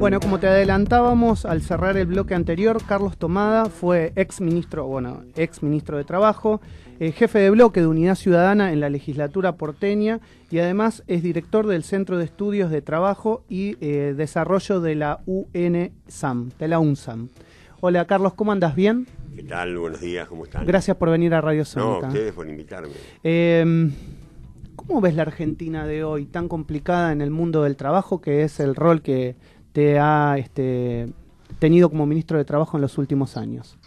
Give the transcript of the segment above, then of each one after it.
Bueno, como te adelantábamos al cerrar el bloque anterior, Carlos Tomada fue ex ministro de Trabajo, jefe de bloque de Unidad Ciudadana en la legislatura porteña y además es director del Centro de Estudios de Trabajo y Desarrollo de la UNSAM. Hola Carlos, ¿cómo andas? ¿Bien? ¿Qué tal? Buenos días, ¿cómo están? Gracias por venir a Radio Sónica. No, ustedes por invitarme. ¿Cómo ves la Argentina de hoy, tan complicada en el mundo del trabajo, que es el rol que te ha tenido como ministro de Trabajo en los últimos años?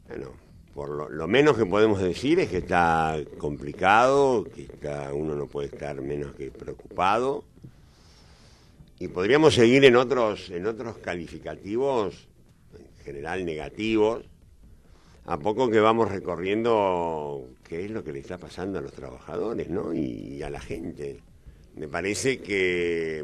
Bueno, por lo menos que podemos decir es que está complicado, que uno no puede estar menos que preocupado. Y podríamos seguir en otros calificativos, en general negativos, a poco que vamos recorriendo qué es lo que le está pasando a los trabajadores, ¿no? Y a la gente. Me parece que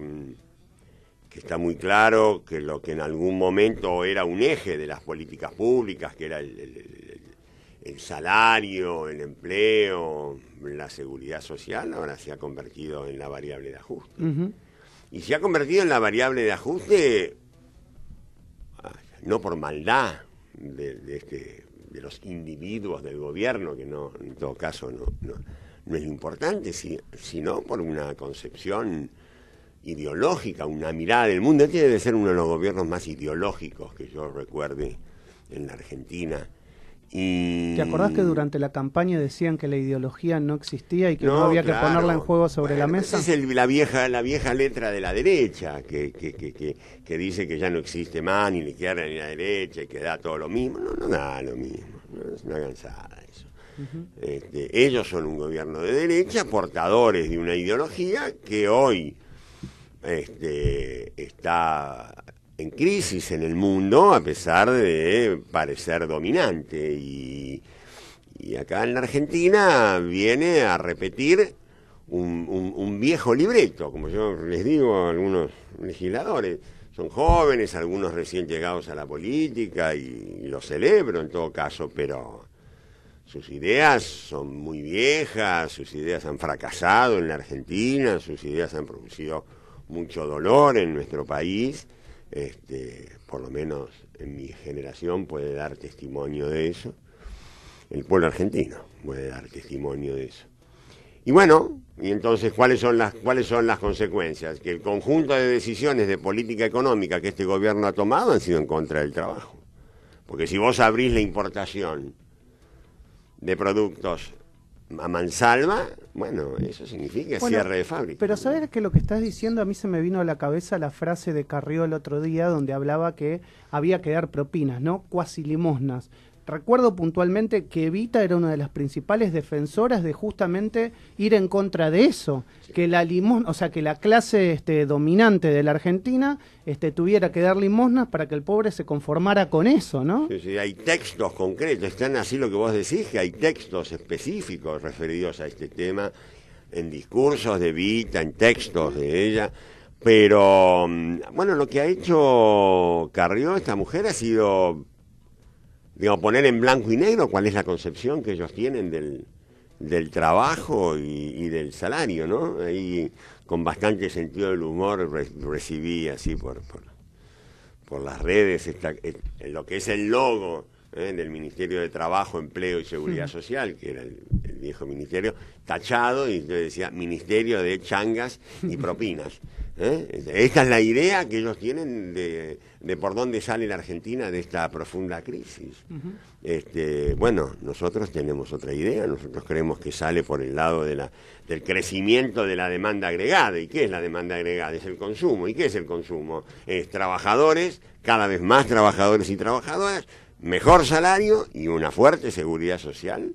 está muy claro que lo que en algún momento era un eje de las políticas públicas, que era el salario, el empleo, la seguridad social, ahora se ha convertido en la variable de ajuste. Uh-huh. Y se ha convertido en la variable de ajuste no por maldad de los individuos del gobierno, que no, en todo caso no es importante, sino por una concepción ideológica, una mirada del mundo. Este debe ser uno de los gobiernos más ideológicos que yo recuerde en la Argentina. Y ¿te acordás que durante la campaña decían que la ideología no existía y que no había que ponerla en juego sobre la mesa? Esa es la vieja letra de la derecha, que dice que ya no existe más ni la izquierda ni la derecha y que da todo lo mismo. No da lo mismo, es una cansada eso. Uh-huh. Ellos son un gobierno de derecha, portadores de una ideología que hoy está en crisis en el mundo, a pesar de parecer dominante, y acá en la Argentina viene a repetir un viejo libreto, como yo les digo a algunos legisladores. Son jóvenes, algunos recién llegados a la política, y lo celebro en todo caso, pero sus ideas son muy viejas, sus ideas han fracasado en la Argentina, sus ideas han producido mucho dolor en nuestro país. Por lo menos en mi generación puede dar testimonio de eso. El pueblo argentino puede dar testimonio de eso. Y bueno, y entonces, ¿cuáles son las consecuencias? Que el conjunto de decisiones de política económica que este gobierno ha tomado han sido en contra del trabajo. Porque si vos abrís la importación de productos a mansalva, bueno, eso significa cierre de fábrica. Pero ¿sabes que lo que estás diciendo? A mí se me vino a la cabeza la frase de Carrió el otro día, donde hablaba que había que dar propinas, ¿no? Cuasi limosnas. Recuerdo puntualmente que Evita era una de las principales defensoras de justamente ir en contra de eso, sí. Que la limosna, o sea, que la clase dominante de la Argentina tuviera que dar limosnas para que el pobre se conformara con eso, ¿no? Sí, hay textos concretos, están así lo que vos decís, que hay textos específicos referidos a este tema, en discursos de Evita, en textos de ella, pero bueno, lo que ha hecho Carrió, esta mujer, ha sido, digamos, poner en blanco y negro cuál es la concepción que ellos tienen del trabajo y del salario, ¿no? Ahí, con bastante sentido del humor, recibí así por las redes lo que es el logo del Ministerio de Trabajo, Empleo y Seguridad Social, que era el viejo ministerio, tachado, y entonces decía Ministerio de Changas y Propinas. Esta es la idea que ellos tienen de por dónde sale la Argentina de esta profunda crisis. Uh-huh. Bueno, nosotros tenemos otra idea. Nosotros creemos que sale por el lado del crecimiento de la demanda agregada. ¿Y qué es la demanda agregada? Es el consumo. ¿Y qué es el consumo? Es trabajadores, cada vez más trabajadores y trabajadoras, mejor salario y una fuerte seguridad social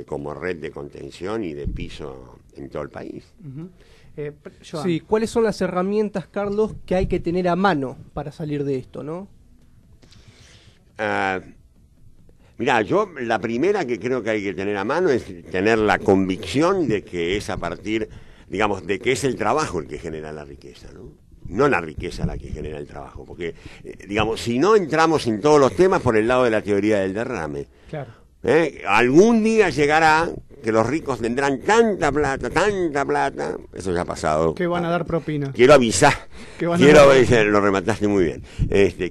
como red de contención y de piso en todo el país. Uh-huh. Sí, ¿cuáles son las herramientas, Carlos, que hay que tener a mano para salir de esto, no? Mirá, yo la primera que creo que hay que tener a mano es tener la convicción de que es a partir, digamos, de que es el trabajo el que genera la riqueza, ¿no? No la riqueza la que genera el trabajo, porque, digamos, si no entramos en todos los temas por el lado de la teoría del derrame. Claro. Algún día llegará que los ricos tendrán tanta plata, eso ya ha pasado. Que van a dar propina. Quiero avisar, lo remataste muy bien.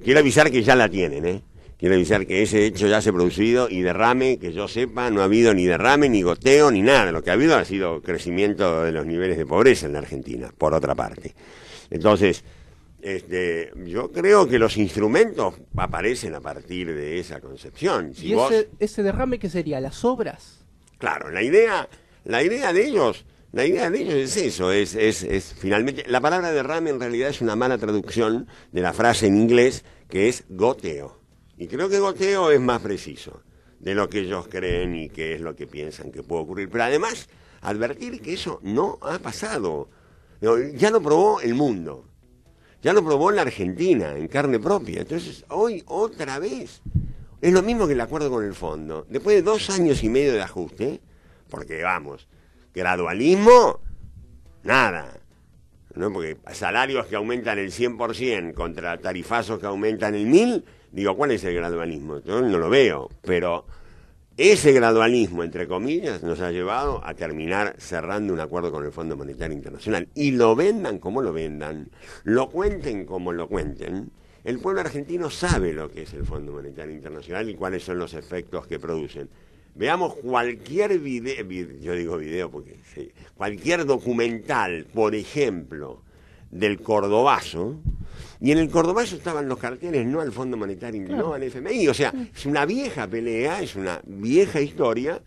Quiero avisar que ya la tienen, Quiero avisar que ese hecho ya se ha producido y derrame, que yo sepa, no ha habido ni derrame, ni goteo, ni nada. Lo que ha habido ha sido crecimiento de los niveles de pobreza en la Argentina, por otra parte. Entonces, yo creo que los instrumentos aparecen a partir de esa concepción. Si ¿Y ese derrame qué sería? ¿Las obras? Claro, la idea de ellos es eso, es finalmente, la palabra derrame en realidad es una mala traducción de la frase en inglés que es goteo. Y creo que goteo es más preciso de lo que ellos creen y que es lo que piensan que puede ocurrir. Pero además, advertir que eso no ha pasado. Ya lo probó el mundo. Ya lo probó la Argentina en carne propia. Entonces, hoy otra vez. Es lo mismo que el acuerdo con el fondo. Después de 2 años y medio de ajuste, porque vamos, gradualismo, nada. ¿No? Porque salarios que aumentan el 100% contra tarifazos que aumentan el 1000%, digo, ¿cuál es el gradualismo? Yo no lo veo, pero ese gradualismo, entre comillas, nos ha llevado a terminar cerrando un acuerdo con el Fondo Monetario Internacional. Y lo vendan como lo vendan, lo cuenten como lo cuenten, el pueblo argentino sabe lo que es el Fondo Monetario Internacional y cuáles son los efectos que producen. Veamos cualquier video porque sí, cualquier documental, por ejemplo, del Cordobazo, y en el Cordobazo estaban los carteles no al Fondo Monetario, claro, no al FMI, o sea, es una vieja pelea, es una vieja historia,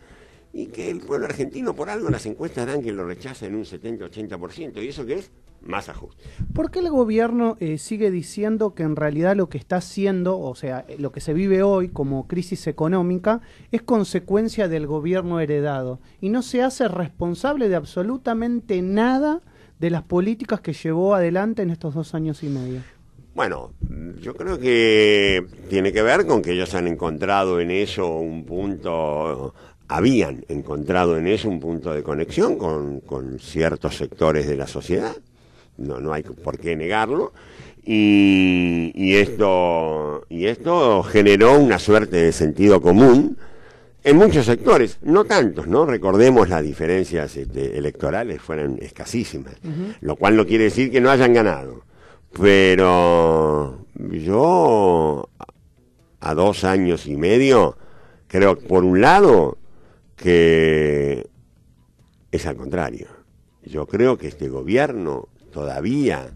y que el pueblo argentino, por algo, las encuestas dan que lo rechaza en un 70-80%, y eso que es más ajuste. ¿Por qué el gobierno sigue diciendo que en realidad lo que está haciendo, o sea, lo que se vive hoy como crisis económica, es consecuencia del gobierno heredado, y no se hace responsable de absolutamente nada de las políticas que llevó adelante en estos 2 años y medio? Bueno, yo creo que tiene que ver con que ellos han encontrado en eso un punto, habían encontrado en eso un punto de conexión con ciertos sectores de la sociedad, no hay por qué negarlo, y esto generó una suerte de sentido común en muchos sectores, no tantos, ¿no? Recordemos las diferencias electorales fueron escasísimas, lo cual no quiere decir que no hayan ganado. Pero yo, a 2 años y medio, creo, por un lado, que es al contrario. Yo creo que este gobierno todavía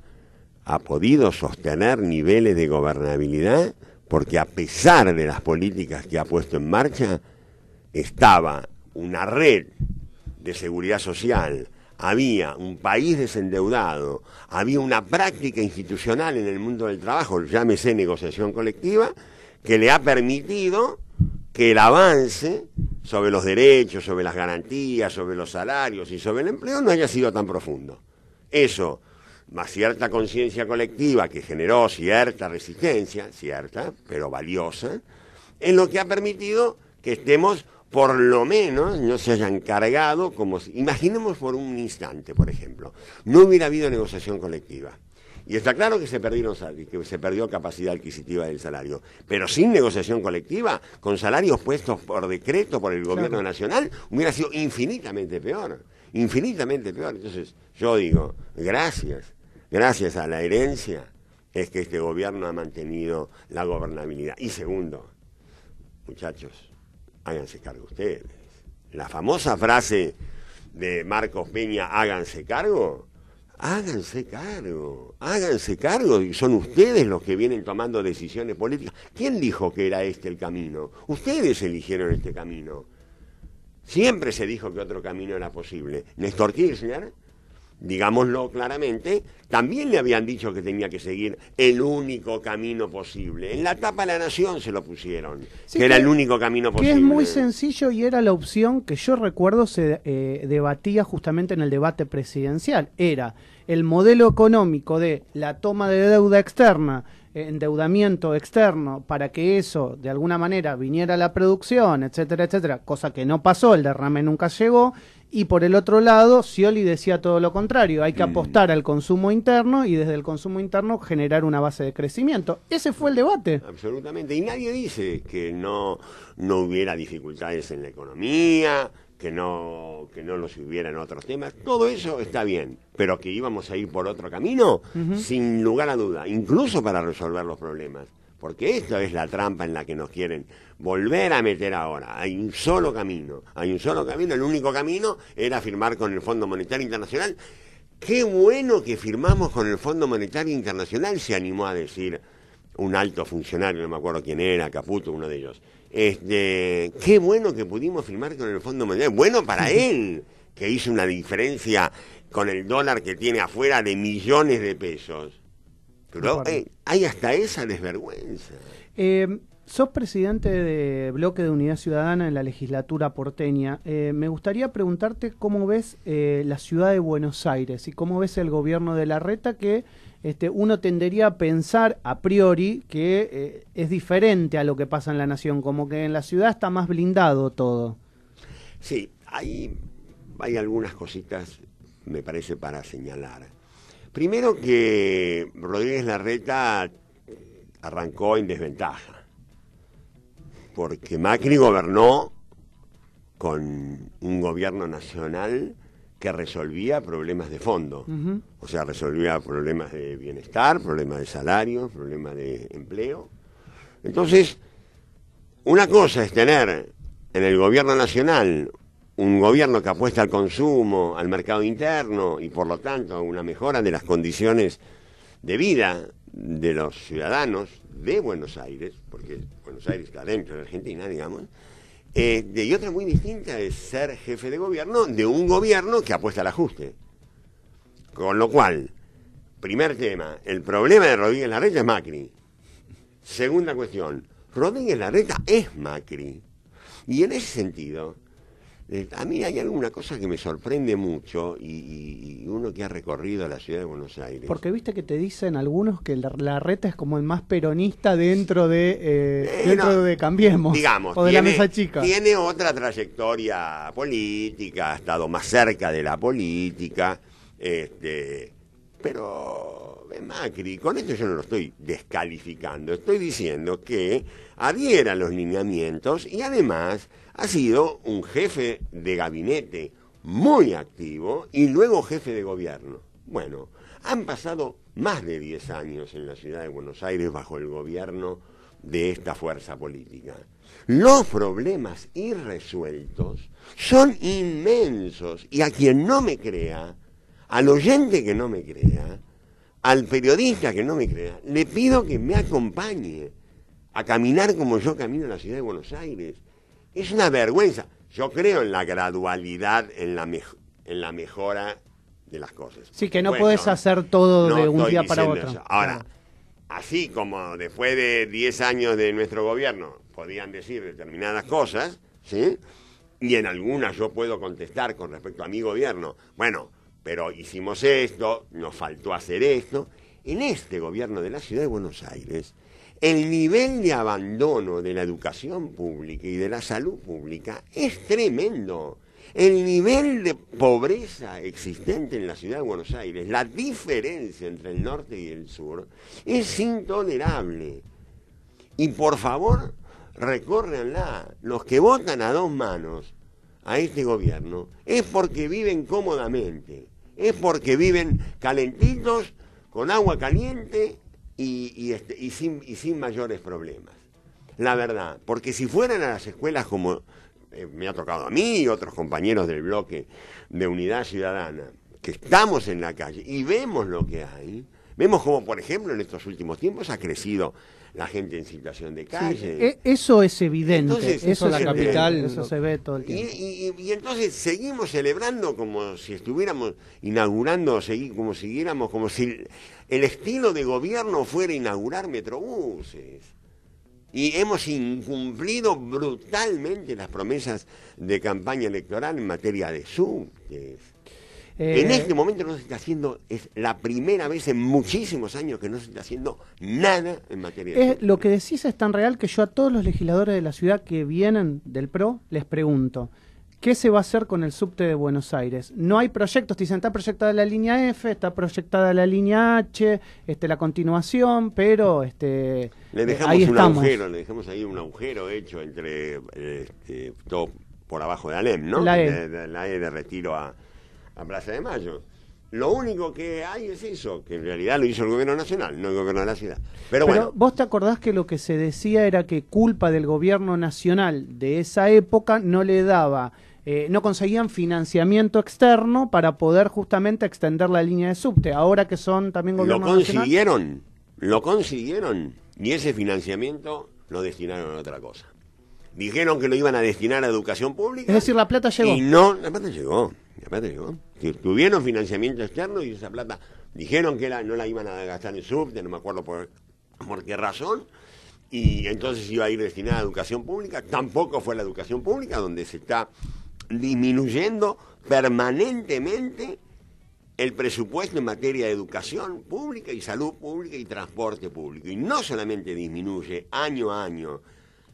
ha podido sostener niveles de gobernabilidad porque a pesar de las políticas que ha puesto en marcha, estaba una red de seguridad social, había un país desendeudado, había una práctica institucional en el mundo del trabajo, llámese negociación colectiva, que le ha permitido que el avance sobre los derechos, sobre las garantías, sobre los salarios y sobre el empleo no haya sido tan profundo. Eso, más cierta conciencia colectiva que generó cierta resistencia, cierta, pero valiosa, es lo que ha permitido que estemos, por lo menos, no se hayan cargado, imaginemos por un instante, por ejemplo, no hubiera habido negociación colectiva. Y está claro que se perdió capacidad adquisitiva del salario, pero sin negociación colectiva, con salarios puestos por decreto por el gobierno nacional, hubiera sido infinitamente peor. Entonces, yo digo, gracias a la herencia, es que este gobierno ha mantenido la gobernabilidad. Y segundo, muchachos, háganse cargo ustedes. La famosa frase de Marcos Peña, háganse cargo, y son ustedes los que vienen tomando decisiones políticas. ¿Quién dijo que era este el camino? Ustedes eligieron este camino. Siempre se dijo que otro camino era posible. Néstor Kirchner, digámoslo claramente, también le habían dicho que tenía que seguir el único camino posible. En la tapa de La Nación se lo pusieron, sí, que era el único camino posible. Que es muy sencillo y era la opción que yo recuerdo se debatía justamente en el debate presidencial. Era el modelo económico de la toma de deuda externa, endeudamiento externo, para que eso de alguna manera viniera a la producción, etcétera, etcétera, cosa que no pasó, el derrame nunca llegó. Y por el otro lado, Scioli decía todo lo contrario, hay que apostar al consumo interno y desde el consumo interno generar una base de crecimiento. Ese fue el debate. Absolutamente, y nadie dice que no hubiera dificultades en la economía, que no los hubiera en otros temas, todo eso está bien, pero que íbamos a ir por otro camino, sin lugar a duda, incluso para resolver los problemas, porque esto es la trampa en la que nos quieren volver a meter ahora. Hay un solo camino, el único camino era firmar con el Fondo Monetario Internacional. Qué bueno que firmamos con el Fondo Monetario Internacional, se animó a decir un alto funcionario, no me acuerdo quién era, Caputo, uno de ellos. Qué bueno que pudimos firmar con el Fondo Monetario. Bueno para él, que hizo una diferencia con el dólar que tiene afuera de millones de pesos. Pero hay hasta esa desvergüenza. Sos presidente de Bloque de Unidad Ciudadana en la legislatura porteña. Me gustaría preguntarte cómo ves la ciudad de Buenos Aires y cómo ves el gobierno de Larreta, que uno tendería a pensar a priori que es diferente a lo que pasa en la nación, como que en la ciudad está más blindado todo. Sí, hay algunas cositas, me parece, para señalar. Primero que Rodríguez Larreta arrancó en desventaja, porque Macri gobernó con un gobierno nacional que resolvía problemas de fondo. O sea, resolvía problemas de bienestar, problemas de salario, problemas de empleo. Entonces, una cosa es tener en el gobierno nacional un gobierno que apuesta al consumo, al mercado interno y por lo tanto a una mejora de las condiciones de vida de los ciudadanos de Buenos Aires, porque Buenos Aires está dentro de Argentina, digamos, y otra muy distinta es ser jefe de gobierno de un gobierno que apuesta al ajuste. Con lo cual, primer tema, el problema de Rodríguez Larreta es Macri. Segunda cuestión, Rodríguez Larreta es Macri. Y en ese sentido, a mí hay alguna cosa que me sorprende mucho y uno que ha recorrido la ciudad de Buenos Aires. Porque viste que te dicen algunos que Larreta es como el más peronista dentro de Cambiemos, digamos, o de la mesa chica. Tiene otra trayectoria política, ha estado más cerca de la política, pero Macri, con esto yo no lo estoy descalificando, estoy diciendo que adhiera a los lineamientos y además ha sido un jefe de gabinete muy activo y luego jefe de gobierno. Bueno, han pasado más de 10 años en la ciudad de Buenos Aires bajo el gobierno de esta fuerza política. Los problemas irresueltos son inmensos y a quien no me crea, al oyente que no me crea, al periodista que no me crea, le pido que me acompañe a caminar como yo camino en la ciudad de Buenos Aires. Es una vergüenza. Yo creo en la gradualidad, en la mejora de las cosas. Sí, que no puedes hacer todo de un día para otro. Eso. Ahora, así como después de 10 años de nuestro gobierno podían decir determinadas cosas, ¿sí? Y en algunas yo puedo contestar con respecto a mi gobierno. Bueno, pero hicimos esto, nos faltó hacer esto. En este gobierno de la ciudad de Buenos Aires, el nivel de abandono de la educación pública y de la salud pública es tremendo. El nivel de pobreza existente en la ciudad de Buenos Aires, la diferencia entre el norte y el sur, es intolerable. Y por favor, recórranla. Los que votan a dos manos a este gobierno es porque viven cómodamente, es porque viven calentitos, con agua caliente y sin mayores problemas. La verdad, porque si fueran a las escuelas como me ha tocado a mí y otros compañeros del bloque de Unidad Ciudadana, que estamos en la calle y vemos lo que hay, vemos como, por ejemplo, en estos últimos tiempos ha crecido la gente en situación de calle. Sí, eso es evidente. Entonces, eso en la capital, eso se ve todo el tiempo. Y entonces seguimos celebrando como si estuviéramos inaugurando, como si el estilo de gobierno fuera inaugurar metrobuses. Y hemos incumplido brutalmente las promesas de campaña electoral en materia de subtes. En este momento no se está haciendo, es la primera vez en muchísimos años que no se está haciendo nada en materia de subtes. Lo que decís es tan real que yo a todos los legisladores de la ciudad que vienen del PRO les pregunto, ¿qué se va a hacer con el subte de Buenos Aires? No hay proyectos, dicen, está proyectada la línea F, está proyectada la línea H, la continuación, pero le dejamos ahí un estamos. agujero, le dejamos ahí un agujero hecho entre todo por abajo de Alem, ¿no? La E. De la E de Retiro a Plaza de Mayo. Lo único que hay es eso, que en realidad lo hizo el gobierno nacional, no el gobierno de la ciudad. Pero bueno, ¿vos te acordás que lo que se decía era que culpa del gobierno nacional de esa época no le daba, no conseguían financiamiento externo para poder justamente extender la línea de subte, ahora que son también gobierno nacional? Lo consiguieron, y ese financiamiento lo destinaron a otra cosa. Dijeron que lo iban a destinar a educación pública. Es decir, la plata llegó. Y no, la plata llegó. Que tuvieron financiamiento externo y esa plata dijeron que no la iban a gastar en subte, no me acuerdo por qué razón, y entonces iba a ir destinada a educación pública. Tampoco fue la educación pública, donde se está disminuyendo permanentemente el presupuesto en materia de educación pública y salud pública y transporte público. Y no solamente disminuye año a año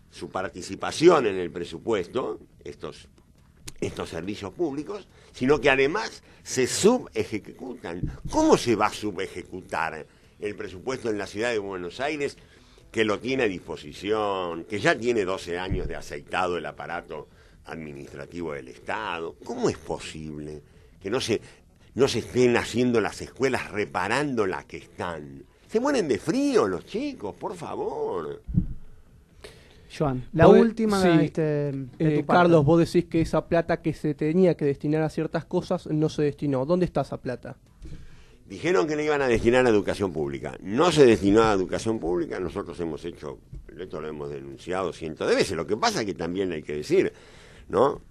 su participación en el presupuesto, estos servicios públicos, sino que además se subejecutan. ¿Cómo se va a subejecutar el presupuesto en la ciudad de Buenos Aires, que lo tiene a disposición, que ya tiene 12 años de aceitado el aparato administrativo del Estado? ¿Cómo es posible que no se estén haciendo las escuelas reparando las que están? Se mueren de frío los chicos, por favor. Joan, la última sí, de tu Carlos, vos decís que esa plata que se tenía que destinar a ciertas cosas no se destinó. ¿Dónde está esa plata? Dijeron que le iban a destinar a educación pública. No se destinó a educación pública. Nosotros hemos hecho, esto lo hemos denunciado cientos de veces. Lo que pasa es que también hay que decir, ¿no?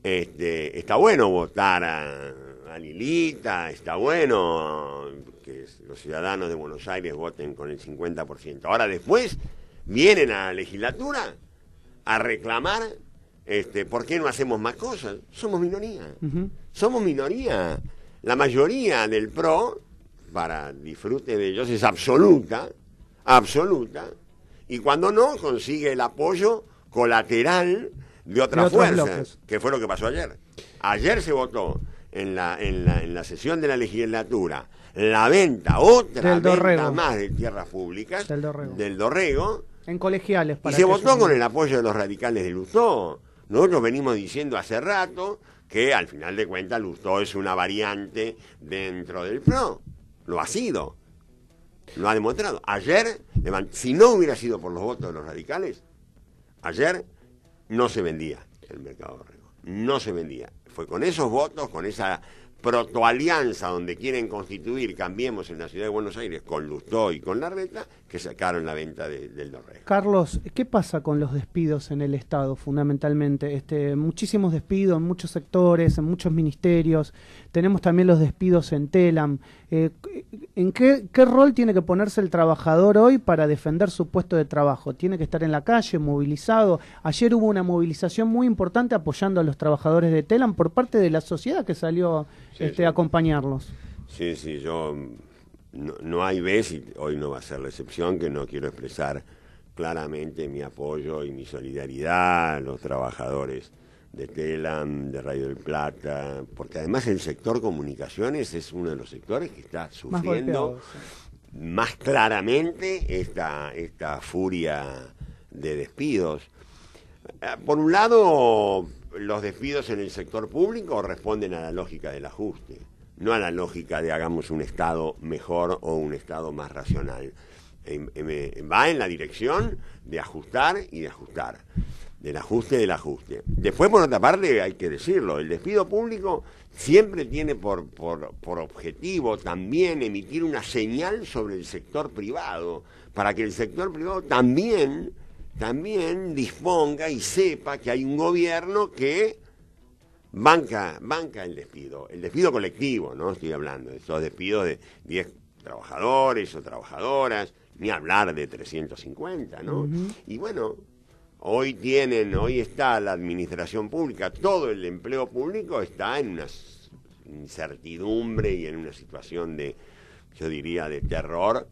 Está bueno votar a Lilita, está bueno que los ciudadanos de Buenos Aires voten con el 50%. Ahora después vienen a la legislatura a reclamar ¿por qué no hacemos más cosas? Somos minoría. Somos minoría. La mayoría del PRO, para disfrute de ellos, es absoluta, y cuando no, consigue el apoyo colateral de otras fuerzas, que fue lo que pasó ayer. Ayer se votó en la sesión de la legislatura la venta, otra venta más de tierras públicas, del Dorrego, en colegiales. Y se votó con el apoyo de los radicales de Lustó. Nosotros venimos diciendo hace rato que al final de cuentas Lustó es una variante dentro del PRO. Lo ha sido. Lo ha demostrado. Ayer, si no hubiera sido por los votos de los radicales, ayer no se vendía el mercado Dorrego. No se vendía. Fue con esos votos, con esa protoalianza donde quieren constituir Cambiemos en la ciudad de Buenos Aires con Lustó y con Larreta, que sacaron la venta del Dorrego. Carlos, ¿qué pasa con los despidos en el Estado fundamentalmente? Muchísimos despidos en muchos sectores, en muchos ministerios. Tenemos también los despidos en Telam. ¿En qué rol tiene que ponerse el trabajador hoy para defender su puesto de trabajo? ¿Tiene que estar en la calle, movilizado? Ayer hubo una movilización muy importante apoyando a los trabajadores de Telam por parte de la sociedad que salió a acompañarlos. Sí, yo... No hay vez, y hoy no va a ser la excepción, que no quiero expresar claramente mi apoyo y mi solidaridad a los trabajadores de Telam, de Radio del Plata, porque además el sector comunicaciones es uno de los sectores que está sufriendo más claramente esta furia de despidos. Por un lado, los despidos en el sector público responden a la lógica del ajuste, no a la lógica de hagamos un Estado mejor o un Estado más racional. Va en la dirección de ajustar y de ajustar, del ajuste. Después, por otra parte, hay que decirlo, el despido público siempre tiene por objetivo también emitir una señal sobre el sector privado, para que el sector privado también disponga y sepa que hay un gobierno que banca el despido colectivo, no estoy hablando de esos despidos de 10 trabajadores o trabajadoras, ni hablar de 350, ¿no? Y bueno, hoy está la administración pública, todo el empleo público está en una incertidumbre y en una situación yo diría, de terror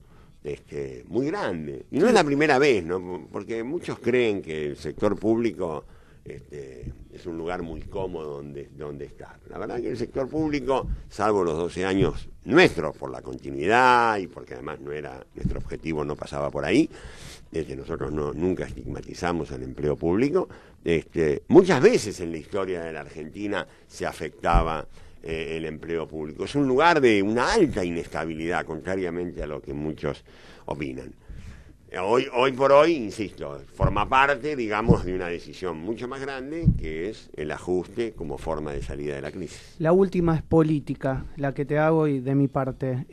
muy grande. Y no es la primera vez, ¿no? Porque muchos creen que el sector público es un lugar muy cómodo donde estar. La verdad que el sector público, salvo los 12 años nuestros, por la continuidad y porque además no era nuestro objetivo, no pasaba por ahí, nosotros nunca estigmatizamos el empleo público, muchas veces en la historia de la Argentina se afectaba el empleo público. Es un lugar de una alta inestabilidad, contrariamente a lo que muchos opinan. Hoy por hoy, insisto, forma parte, digamos, de una decisión mucho más grande, que es el ajuste como forma de salida de la crisis. La última es política, la que te hago y de mi parte.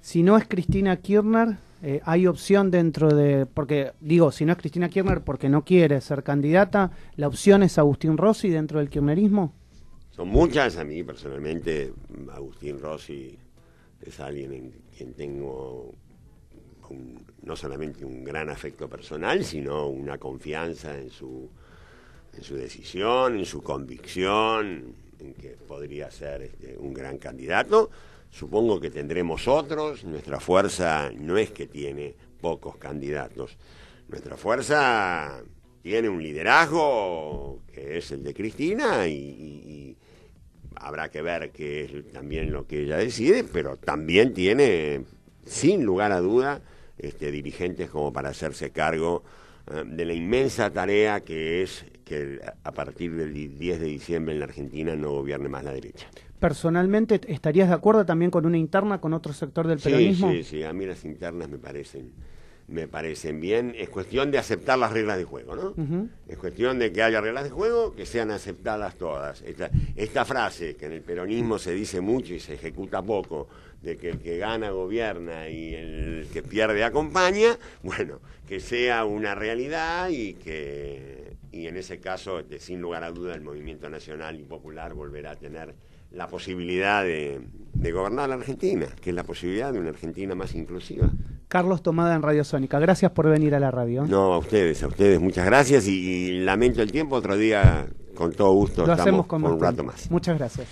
Si no es Cristina Kirchner, hay opción dentro de... Porque, digo, si no es Cristina Kirchner porque no quiere ser candidata, ¿la opción es Agustín Rossi dentro del kirchnerismo? Son muchas. A mí, personalmente, Agustín Rossi es alguien en quien tengo... no solamente un gran afecto personal, sino una confianza en su decisión, en su convicción, en que podría ser un gran candidato. Supongo que tendremos otros. Nuestra fuerza no es que tiene pocos candidatos. Nuestra fuerza tiene un liderazgo que es el de Cristina y habrá que ver qué es también lo que ella decide, pero también tiene, sin lugar a duda, dirigentes como para hacerse cargo de la inmensa tarea que es que a partir del 10 de diciembre en la Argentina no gobierne más la derecha. Personalmente, ¿estarías de acuerdo también con una interna con otro sector del peronismo? Sí, a mí las internas me parecen bien. Es cuestión de aceptar las reglas de juego, ¿no? Uh-huh. Es cuestión de que haya reglas de juego que sean aceptadas todas. Esta frase que en el peronismo se dice mucho y se ejecuta poco, de que el que gana gobierna y el que pierde acompaña, bueno, que sea una realidad y en ese caso, sin lugar a duda, el Movimiento Nacional y Popular volverá a tener la posibilidad de gobernar la Argentina, que es la posibilidad de una Argentina más inclusiva. Carlos Tomada en Radio Sónica, gracias por venir a la radio. No, a ustedes, muchas gracias y lamento el tiempo, otro día con todo gusto lo estamos hacemos con un rato más. Muchas gracias.